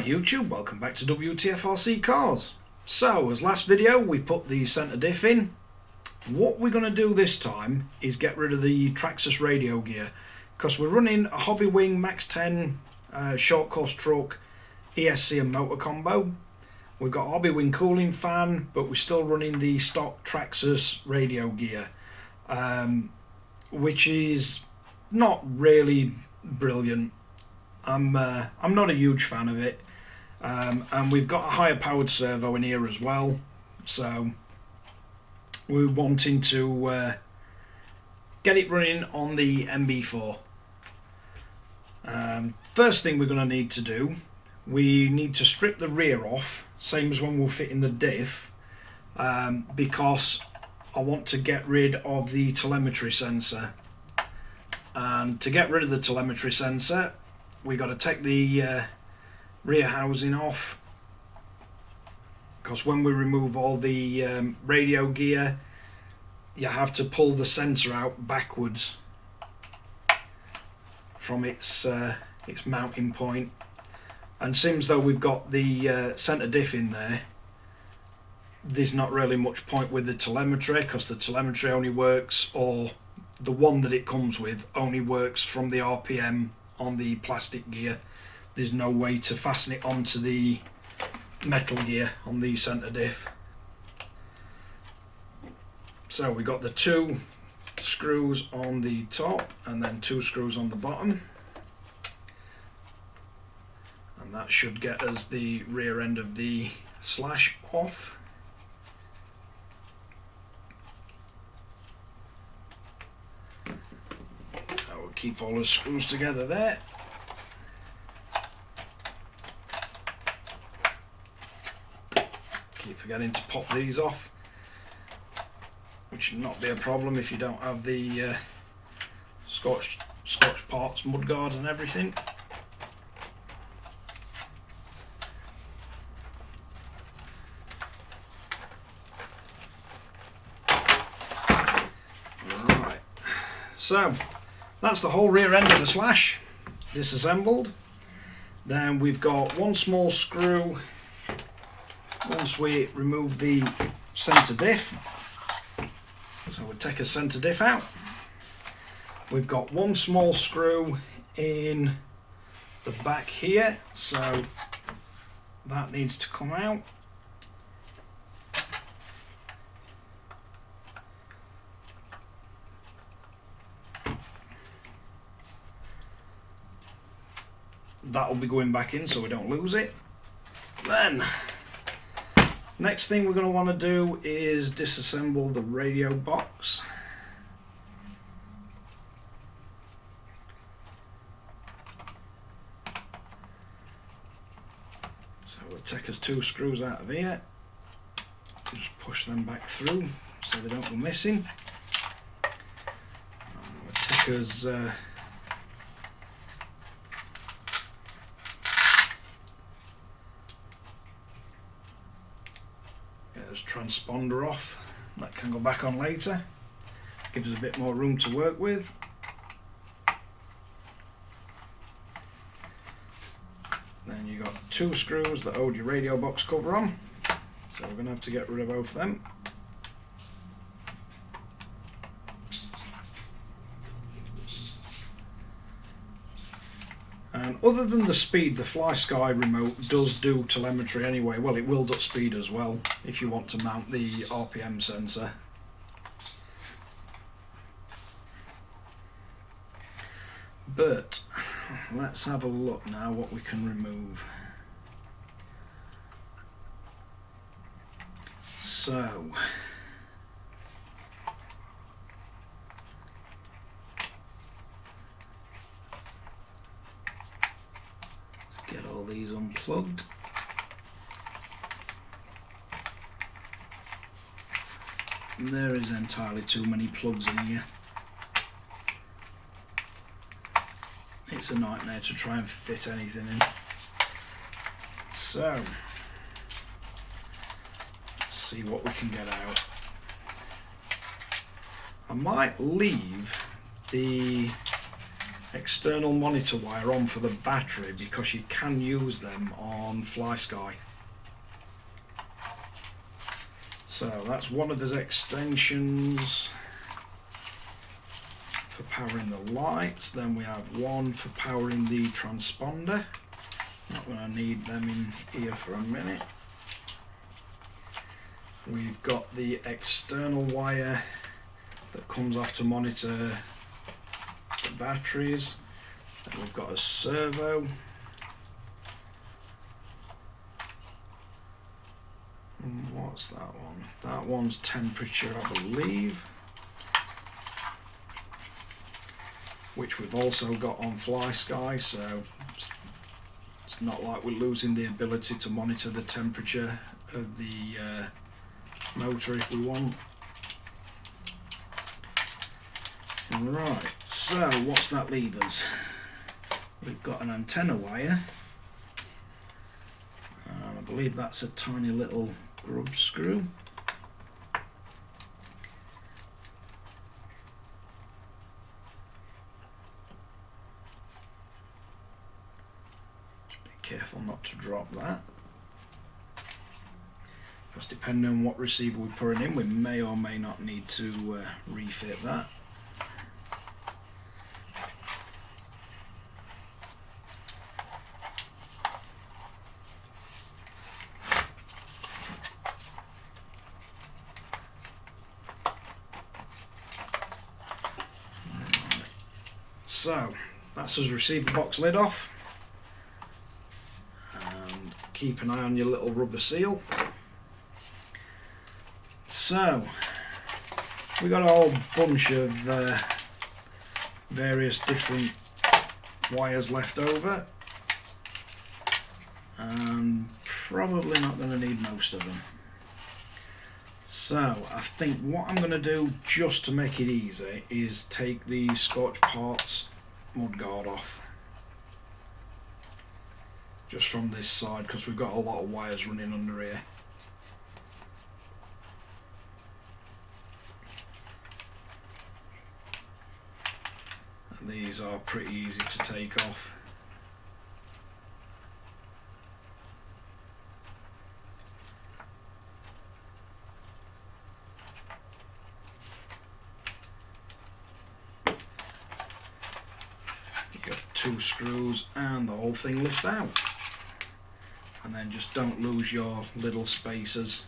YouTube, welcome back to Wtf Rc Cars. So, as last video we put the centre diff in. What we're going to do this time is get rid of the Traxxas radio gear, because we're running a Hobby Wing Max 10 short course truck ESC and motor combo. We've got a Hobby Wing cooling fan, but we're still running the stock Traxxas radio gear, which is not really brilliant. I'm not a huge fan of it, and we've got a higher powered servo in here as well, so we're wanting to get it running on the NB4. First thing we're going to need to do, we need to strip the rear off, same as when we're fitting the diff, because I want to get rid of the telemetry sensor. And to get rid of the telemetry sensor, we got to take the rear housing off, because when we remove all the radio gear, you have to pull the sensor out backwards from its mounting point. And seems though we've got the centre diff in there, there's not really much point with the telemetry, because the telemetry only works, or the one that it comes with only works from the RPM on the plastic gear. There's no way to fasten it onto the metal gear on the centre diff. So we got the 2 screws on the top and then 2 screws on the bottom, and that should get us the rear end of the slash off. Keep all the screws together there. Keep forgetting to pop these off, which should not be a problem if you don't have the Scotch parts, mud guards and everything. Right, so that's the whole rear end of the slash disassembled. Then we've got one small screw once we remove the centre diff. So we'll take a centre diff out. We've got one small screw in the back here, so that needs to come out. That'll be going back in so we don't lose it. Then, next thing we're going to want to do is disassemble the radio box. So we'll take us 2 screws out of here, just push them back through so they don't go missing. We'll take us transponder off. That can go back on later, gives us a bit more room to work with. Then you got 2 screws that hold your radio box cover on, so we're going to have to get rid of both of them. And other than the speed, the Flysky remote does do telemetry anyway. Well, it will do speed as well if you want to mount the RPM sensor. But let's have a look now what we can remove. So get all these unplugged. There is entirely too many plugs in here. It's a nightmare to try and fit anything in. So, let's see what we can get out. I might leave the external monitor wire on for the battery, because you can use them on Flysky. So that's one of the extensions for powering the lights. Then we have one for powering the transponder. Not going to need them in here for a minute. We've got the external wire that comes off to monitor the batteries. Then we've got a servo. And what's that one? That one's temperature, I believe, which we've also got on Flysky, so it's not like we're losing the ability to monitor the temperature of the motor if we want. Right, so what's that leave us? We've got an antenna wire, and I believe that's a tiny little grub screw. Just be careful not to drop that, because depending on what receiver we're putting in, we may or may not need to refit that. So that's his receiver box lid off, and keep an eye on your little rubber seal. So we got a whole bunch of various different wires left over, and probably not going to need most of them. So I think what I'm going to do, just to make it easy, is take the Scotch Parts mudguard off, just from this side, because we've got a lot of wires running under here. And these are pretty easy to take off. Two screws and the whole thing lifts out, and then just don't lose your little spacers.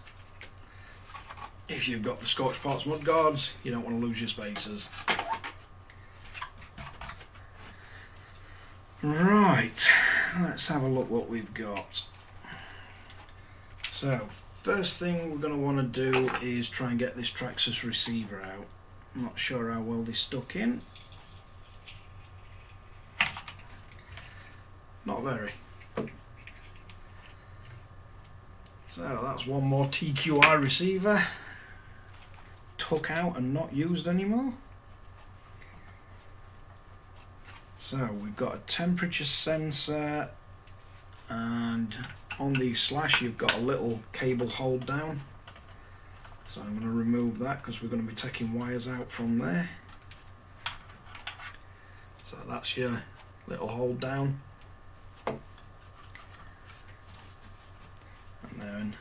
If you've got the Scotch Parts mudguards, you don't want to lose your spacers. Right, let's have a look what we've got. So first thing we're going to want to do is try and get this Traxxas receiver out. I'm not sure how well they stuck in. Not very. So that's one more TQI receiver took out and not used anymore. So we've got a temperature sensor, and on the slash you've got a little cable hold down. So I'm going to remove that because we're going to be taking wires out from there. So that's your little hold down. And then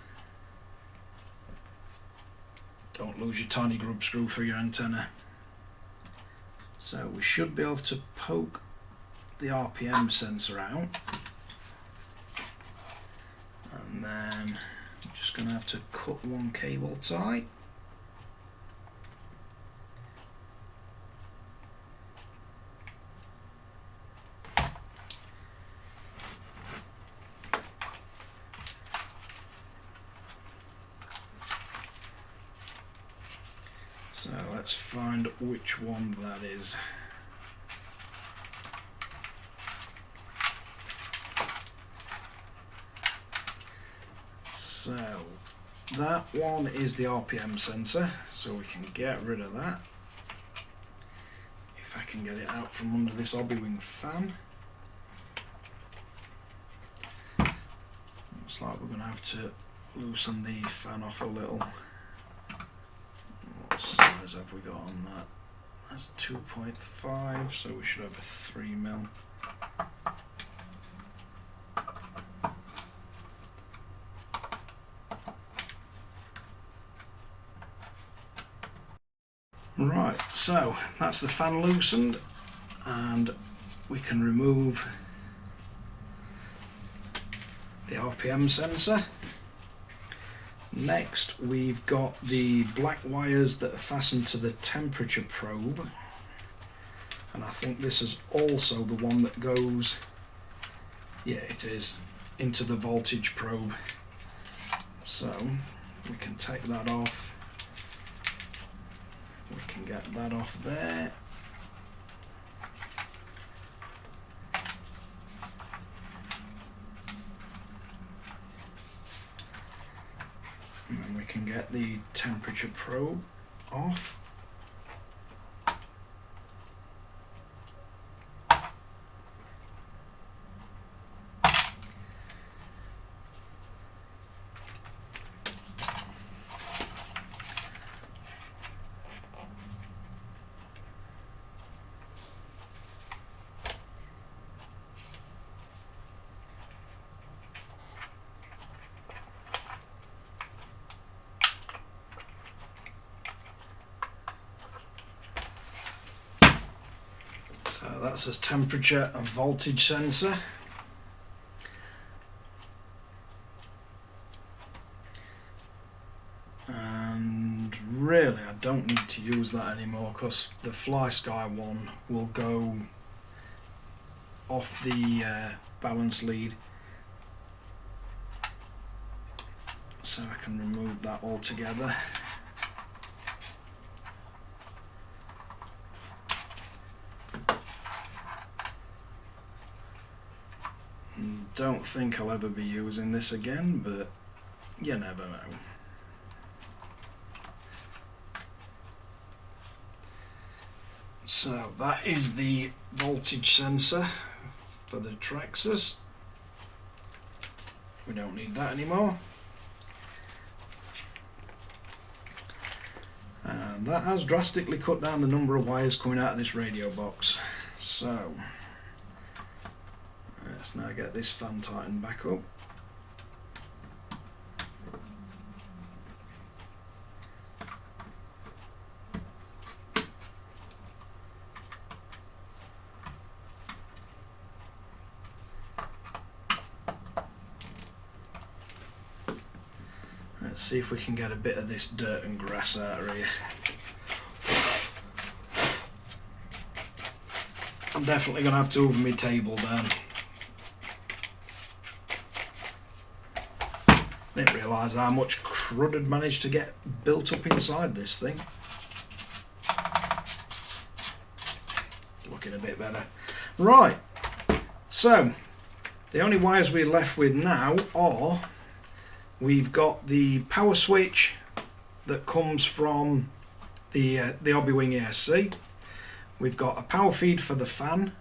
don't lose your tiny grub screw for your antenna. So we should be able to poke the RPM sensor out, and then I'm just going to have to cut one cable tie. So let's find which one that is. So that one is the RPM sensor, so we can get rid of that. If I can get it out from under this Obi-Wing fan. Looks like we're going to have to loosen the fan off a little. What size have we got on that? That's 2.5, so we should have a 3mm. Right, so that's the fan loosened, and we can remove the RPM sensor. Next we've got the black wires that are fastened to the temperature probe, and I think this is also the one that goes, yeah it is, into the voltage probe. So we can take that off. We can get that off there. And then we can get the temperature probe off. So that's a temperature and voltage sensor. And really I don't need to use that anymore because the Flysky one will go off the balance lead. So I can remove that altogether. Don't think I'll ever be using this again, but you never know. So that is the voltage sensor for the Traxxas. We don't need that anymore. And that has drastically cut down the number of wires coming out of this radio box. So let's now get this fan tightened back up. Let's see if we can get a bit of this dirt and grass out of here. I'm definitely going to have to move my table down. Didn't realise how much crud had managed to get built up inside this thing. Looking a bit better. Right, so the only wires we're left with now are, we've got the power switch that comes from the Hobbywing ESC. We've got a power feed for the fan,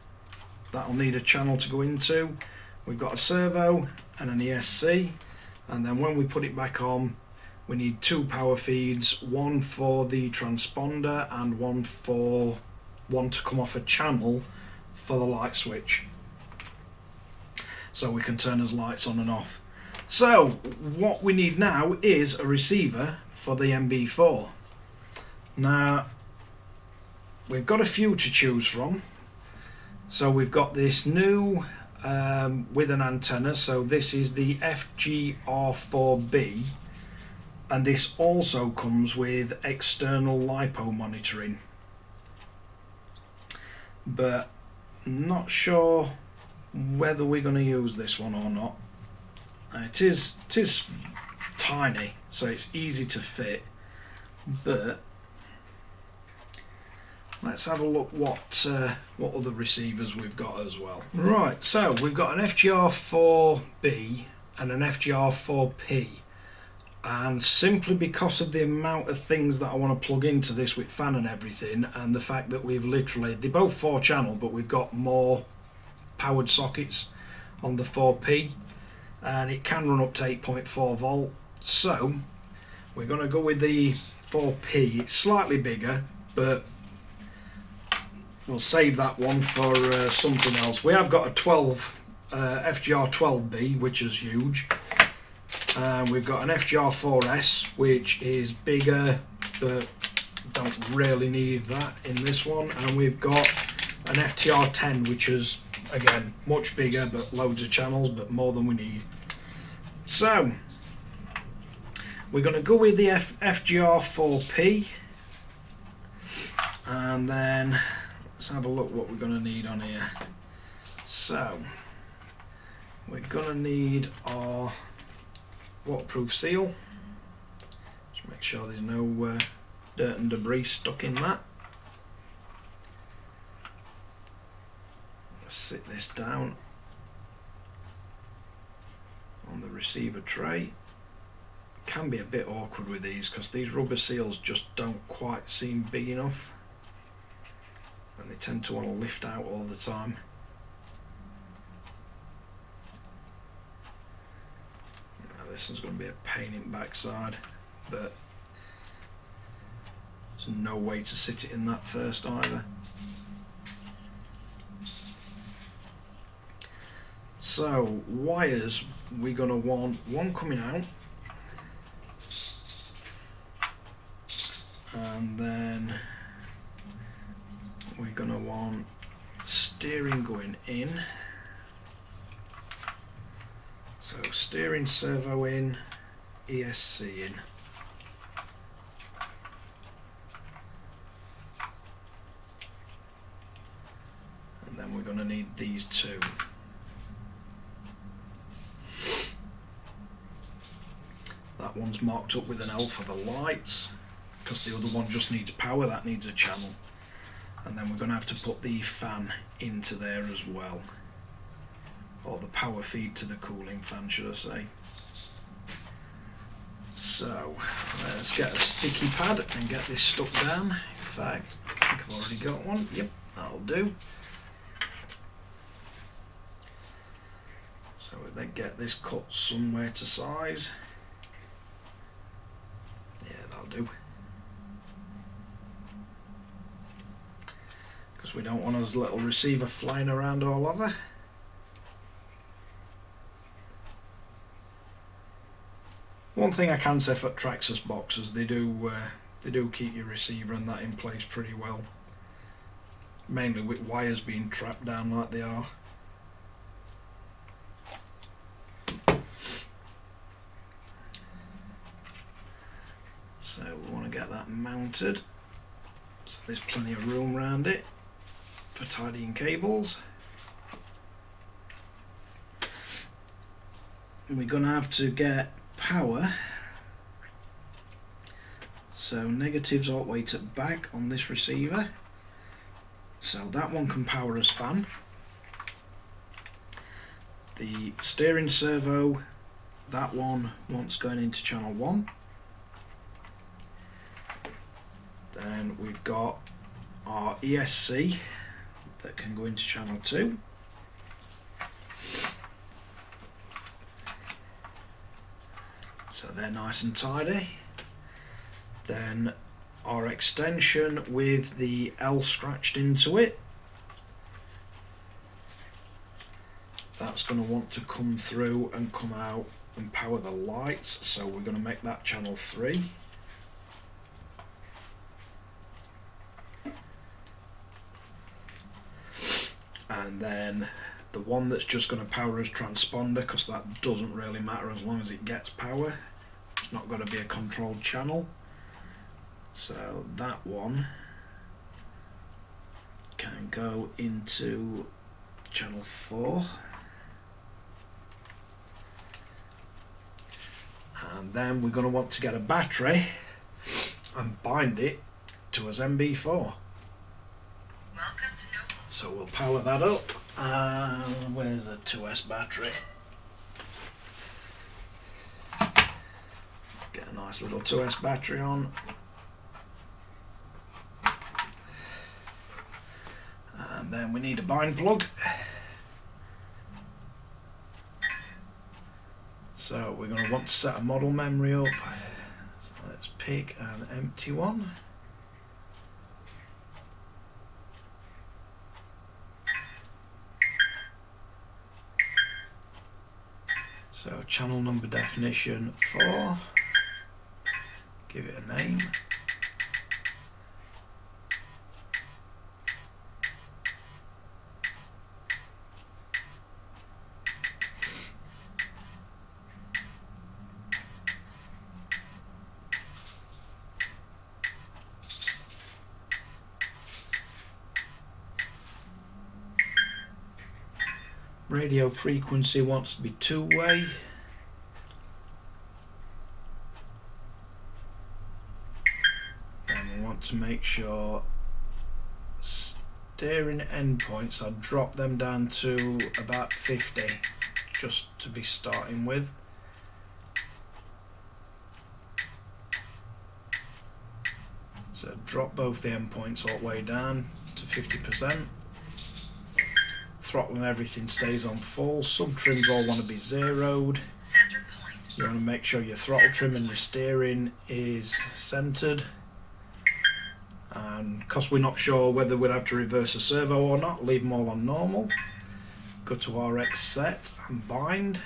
that'll need a channel to go into. We've got a servo and an ESC. And then when we put it back on, we need two power feeds, one for the transponder and one to come off a channel for the light switch, so we can turn his lights on and off. So what we need now is a receiver for the NB4. Now we've got a few to choose from. So we've got this new with an antenna, so this is the FGR4B, and this also comes with external LiPo monitoring, but not sure whether we're going to use this one or not. It is tiny, so it's easy to fit, but let's have a look what other receivers we've got as well. Right, so we've got an FGR4B and an FGR4P, and simply because of the amount of things that I want to plug into this with fan and everything, and the fact that we've literally, they're both 4-channel, but we've got more powered sockets on the 4P, and it can run up to 8.4 volt. So we're going to go with the 4P. It's slightly bigger, but we'll save that one for something else. We have got a 12 FGR4B, which is huge. We've got an FGR4S, which is bigger, but don't really need that in this one. And we've got an FTR10, which is, again, much bigger, but loads of channels, but more than we need. So, we're going to go with the FGR4P. And then, let's have a look what we're going to need on here. So, we're going to need our waterproof seal. Just make sure there's no dirt and debris stuck in that. Let's sit this down on the receiver tray. Can be a bit awkward with these because these rubber seals just don't quite seem big enough, and they tend to want to lift out all the time. This one's going to be a pain in the backside, but there's no way to sit it in that first either. So wires, we're going to want one coming out, and then we're going to want steering going in. So steering servo in, ESC in. And then we're going to need these two. That one's marked up with an L for the lights, because the other one just needs power, that needs a channel. And then we're going to have to put the fan into there as well. Or the power feed to the cooling fan, should I say. So, let's get a sticky pad and get this stuck down. In fact, I think I've already got one. Yep, that'll do. So we then get this cut somewhere to size. Yeah, that'll do. Because we don't want our little receiver flying around all over. One thing I can say for Traxxas boxes, they do keep your receiver and that in place pretty well. Mainly with wires being trapped down like they are. So we want to get that mounted. So there's plenty of room around it for tidying cables. And we're going to have to get power, so negatives all the way to back on this receiver, so that one can power as fan. The steering servo, that one wants going into channel 1. Then we've got our ESC that can go into channel 2. So they're nice and tidy. Then our extension with the L scratched into it. That's going to want to come through and come out and power the lights. So we're going to make that channel 3. And then the one that's just going to power as transponder, because that doesn't really matter as long as it gets power. It's not going to be a controlled channel. So that one can go into channel 4. And then we're going to want to get a battery and bind it to his NB4. So we'll power that up. Where's the 2S battery? Get a nice little 2S battery on. And then we need a bind plug. So we're going to want to set a model memory up. So let's pick an empty one. So channel number definition 4, give it a name. Radio frequency wants to be 2-way. And we want to make sure steering endpoints, I'll drop them down to about 50 just to be starting with. So drop both the endpoints all the way down to 50%. Throttle and everything stays on full. Sub trims all want to be zeroed. You want to make sure your throttle trim and your steering is centered. And because we're not sure whether we'll have to reverse a servo or not, leave them all on normal. Go to RX set and bind.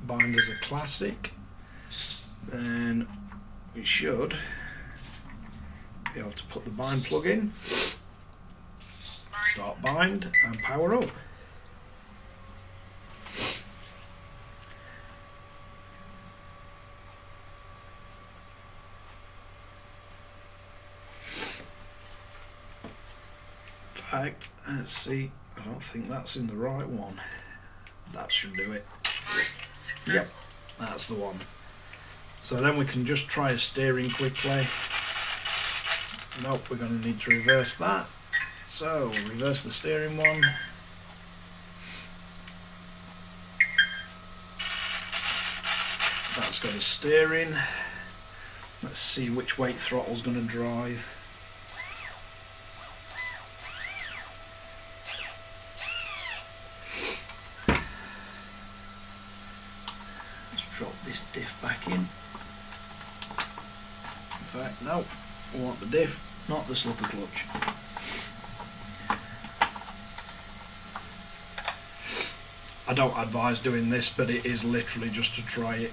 Bind as a classic. Then we should be able to put the bind plug in. Start bind and power up. In fact, let's see, I don't think that's in the right one. That should do it. Yep, that's the one. So then we can just try a steering quickly. Nope, we're going to need to reverse that. So, reverse the steering one. That's got a steering. Let's see which way throttle's going to drive. Let's drop this diff back in. In fact, no, we want the diff, not the slipper clutch. I don't advise doing this, but it is literally just to try it.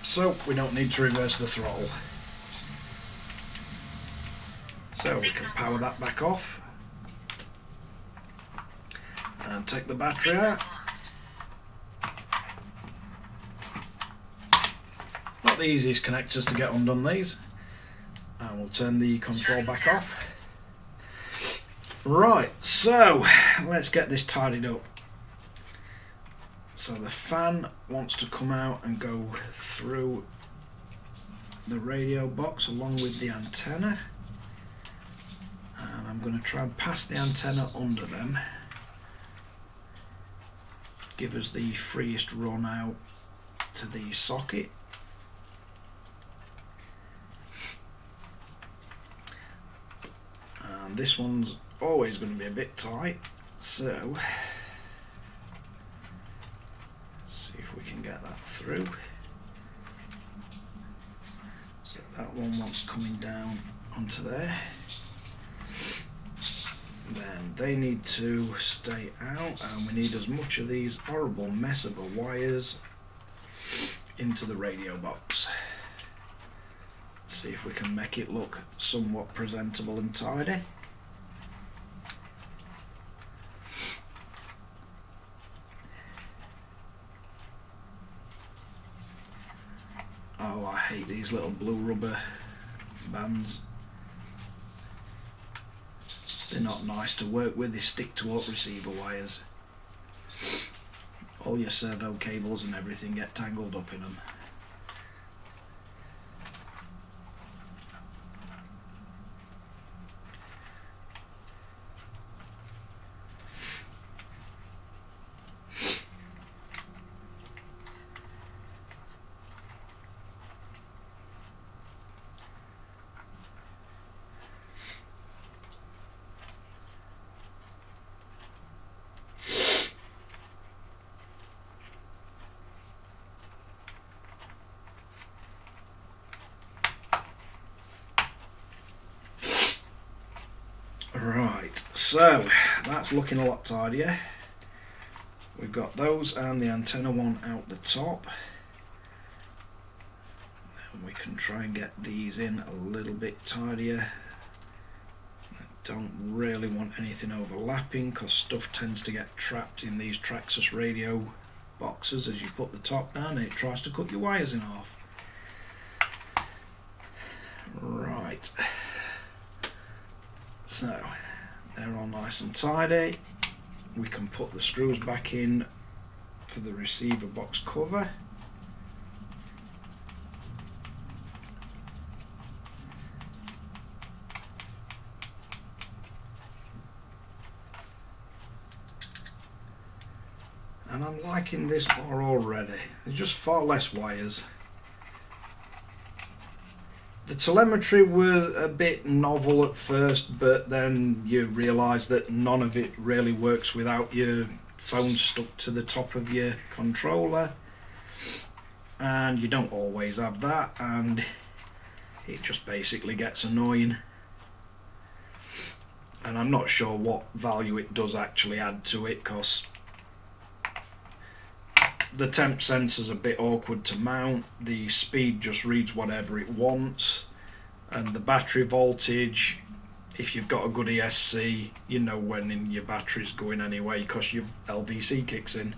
So we don't need to reverse the throttle. So we can power that back off and take the battery out. Not the easiest connectors to get undone, these. And we'll turn the control back off. Right, so let's get this tidied up. So the fan wants to come out and go through the radio box along with the antenna. And I'm going to try and pass the antenna under them. Give us the freest run out to the socket. And this one's always going to be a bit tight, so see if we can get that through. So that one wants coming down onto there. Then they need to stay out, and we need as much of these horrible mess of wires into the radio box. See if we can make it look somewhat presentable and tidy. Oh, I hate these little blue rubber bands. They're not nice to work with, they stick to up receiver wires. All your servo cables and everything get tangled up in them. Right, so that's looking a lot tidier. We've got those and the antenna one out the top. And we can try and get these in a little bit tidier. I don't really want anything overlapping because stuff tends to get trapped in these Traxxas radio boxes as you put the top down and it tries to cut your wires in half. Right, so they're all nice and tidy. We can put the screws back in for the receiver box cover. And I'm liking this bar already. There's just far less wires. The telemetry was a bit novel at first, but then you realise that none of it really works without your phone stuck to the top of your controller. And you don't always have that, and it just basically gets annoying. And I'm not sure what value it does actually add to it, because the temp sensor's a bit awkward to mount, the speed just reads whatever it wants, and the battery voltage, if you've got a good ESC, you know when your battery's going anyway because your LVC kicks in.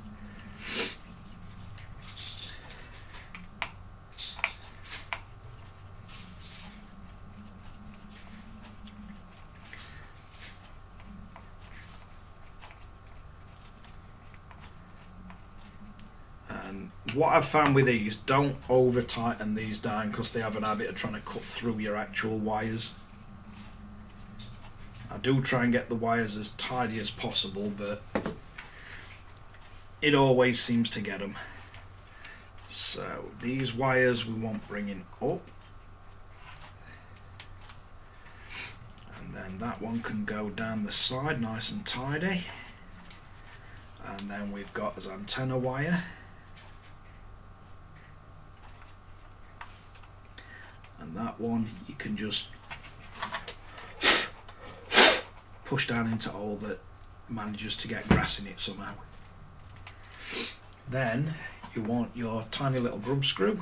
What I've found with these, don't over tighten these down because they have an habit of trying to cut through your actual wires. I do try and get the wires as tidy as possible, but it always seems to get them. So these wires we want bringing up, and then that one can go down the side nice and tidy, and then we've got as antenna wire. And that one you can just push down into hole that manages to get grass in it somehow. Then you want your tiny little grub screw,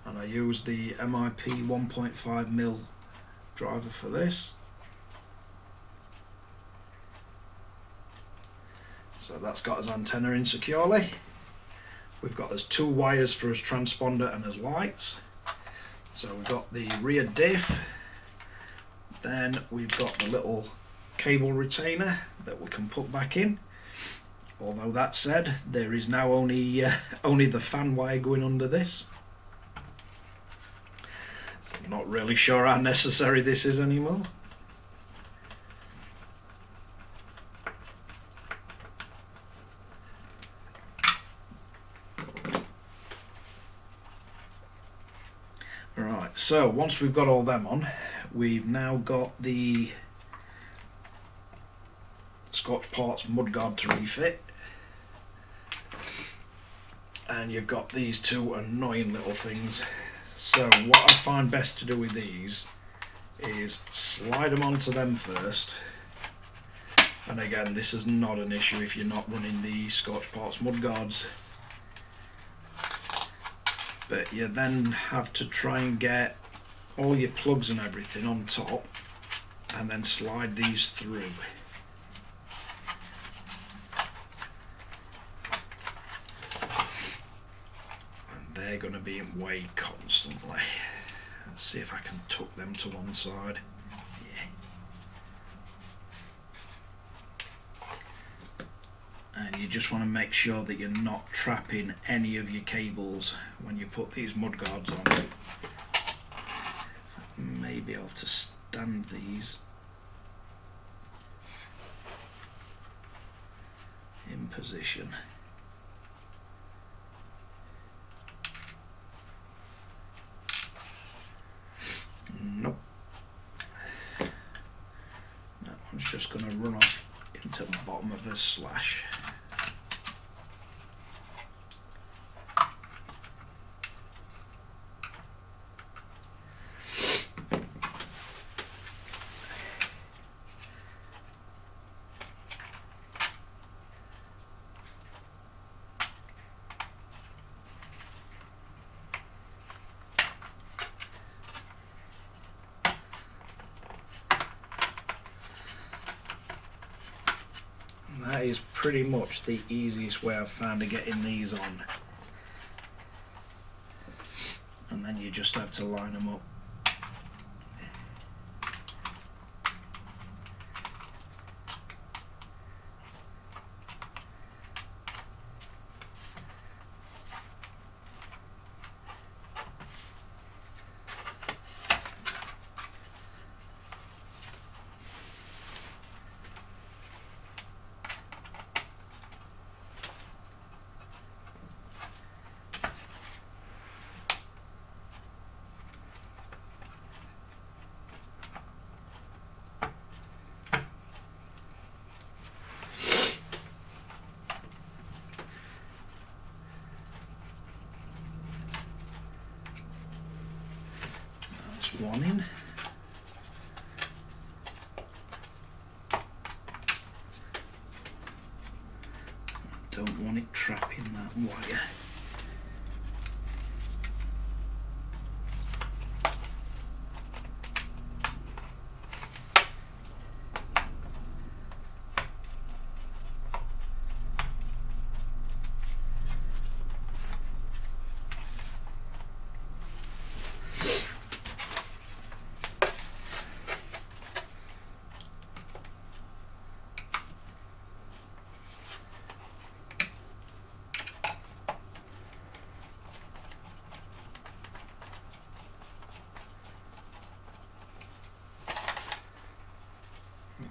and I use the MIP 1.5mm driver for this. So that's got his antenna in securely. We've got as two wires for his transponder and his lights. So we've got the rear diff, then we've got the little cable retainer that we can put back in. Although that said, there is now only the fan wire going under this. So I'm not really sure how necessary this is anymore. Right, so once we've got all them on, we've now got the Scotch Parts mudguard to refit, and you've got these two annoying little things. So what I find best to do with these is slide them onto them first, and again this is not an issue if you're not running the Scotch Parts mudguards. But you then have to try and get all your plugs and everything on top and then slide these through. And they're going to be in way constantly. Let's see if I can tuck them to one side. And you just want to make sure that you're not trapping any of your cables when you put these mudguards on. Maybe I'll have to stand these in position. Nope. That one's just going to run off into the bottom of this slash. that is pretty much the easiest way I've found of getting these on. And then you just have to line them up. One in. Don't want it trapping that wire.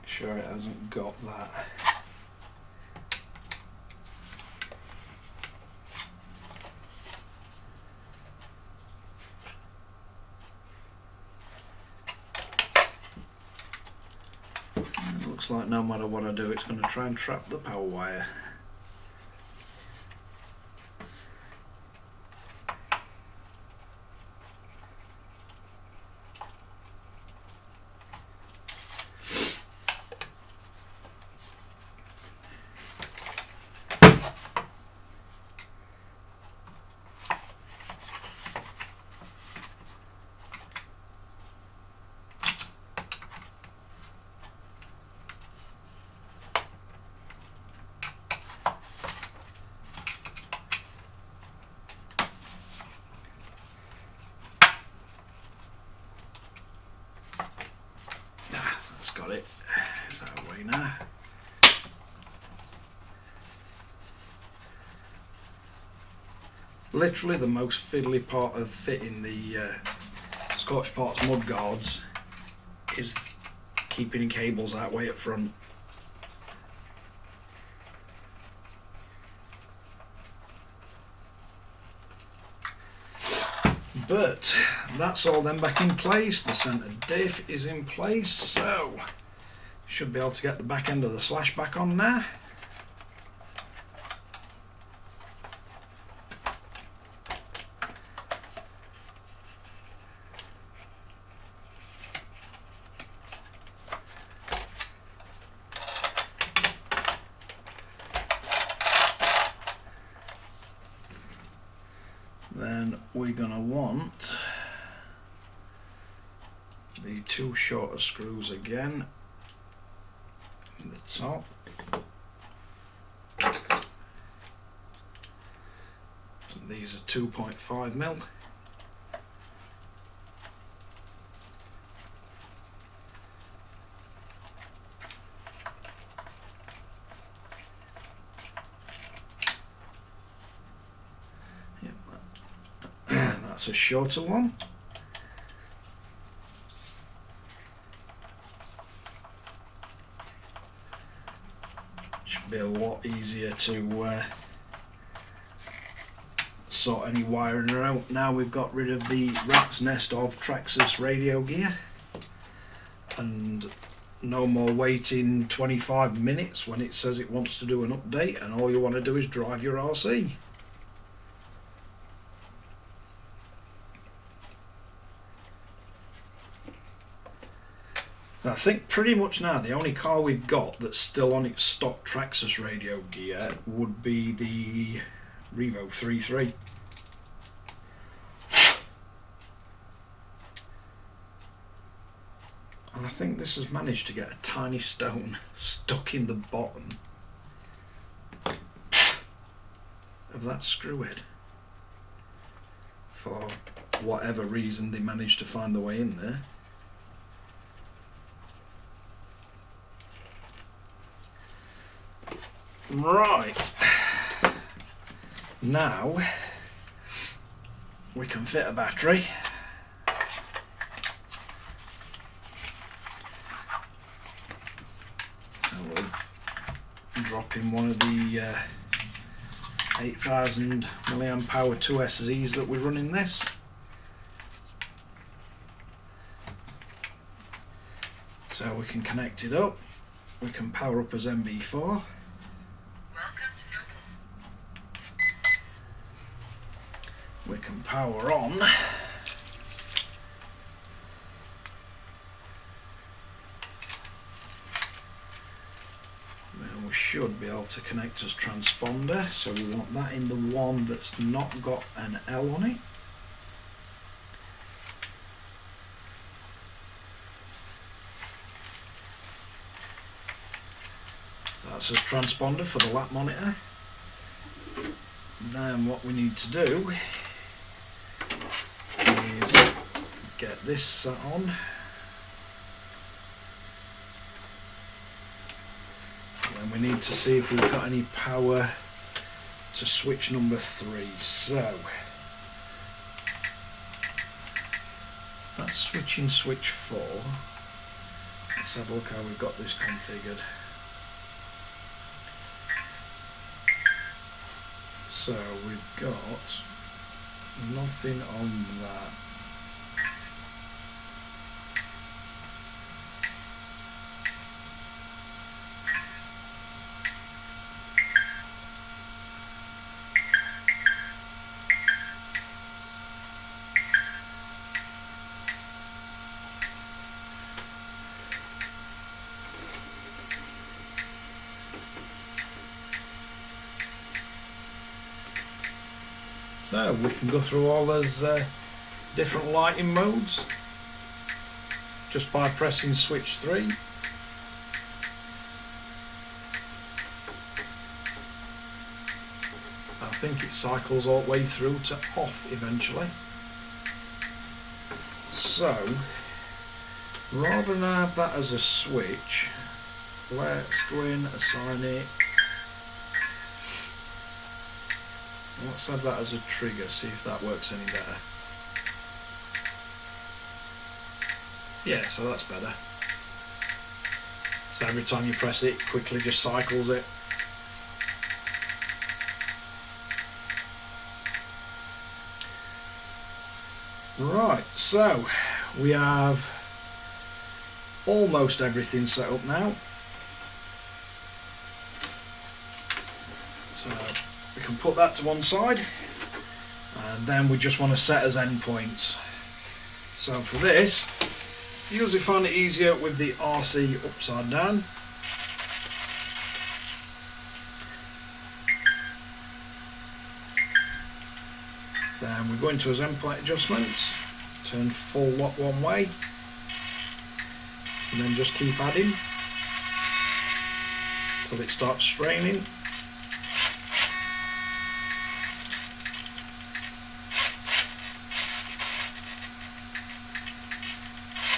Sure it hasn't got that. It looks like no matter what I do, it's going to try and trap the power wire. Got it. Is that away now? Literally the most fiddly part of fitting the Scotch Parts mud guards is keeping cables that way up front. But that's all then back in place. The centre diff is in place, so should be able to get the back end of the slash back on now. Then we're going to want the two shorter screws again in the top. And these are 2.5mm. That's a shorter one. Should be a lot easier to sort any wiring out. Now we've got rid of the rat's nest of Traxxas radio gear, and no more waiting 25 minutes when it says it wants to do an update and all you want to do is drive your RC. I think pretty much now the only car we've got that's still on its stock Traxxas radio gear would be the Revo 3.3. And I think this has managed to get a tiny stone stuck in the bottom that screw head. For whatever reason they managed to find the way in there. Right, now we can fit a battery. So we'll drop in one of the 8000 milliamp hour 2SZs that we run in this. So we can connect it up, we can power up as NB4. We can power on. Then we should be able to connect as transponder, so we want that in the one that's not got an L on it. So that's as transponder for the lap monitor. Then what we need to do is get this set on. Then we need to see if we've got any power to switch number 3. So that's switching switch 4. Let's have a look how we've got this configured. So we've got nothing on that. So we can go through all those different lighting modes just by pressing switch 3. I think it cycles all the way through to off eventually. So rather than have that as a switch, let's go in, assign it. Let's have that as a trigger, see if that works any better. Yeah, so that's better. So every time you press it, it quickly just cycles it. Right, so we have almost everything set up now. So we can put that to one side, and then we just want to set as endpoints. So for this, I usually find it easier with the RC upside down. Then we go into his endpoint adjustments, turn full lock one way, and then just keep adding until it starts straining.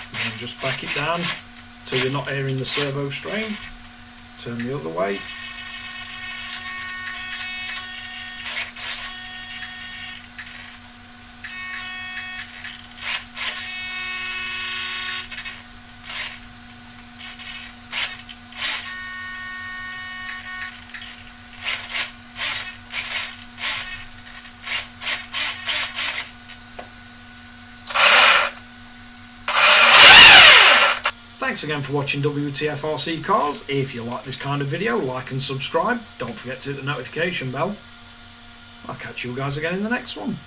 And then just back it down till you're not hearing the servo strain. Turn the other way. Thanks again for watching Wtf Rc Cars. If you like this kind of video, like and subscribe. Don't forget to hit the notification bell. I'll catch you guys again in the next one.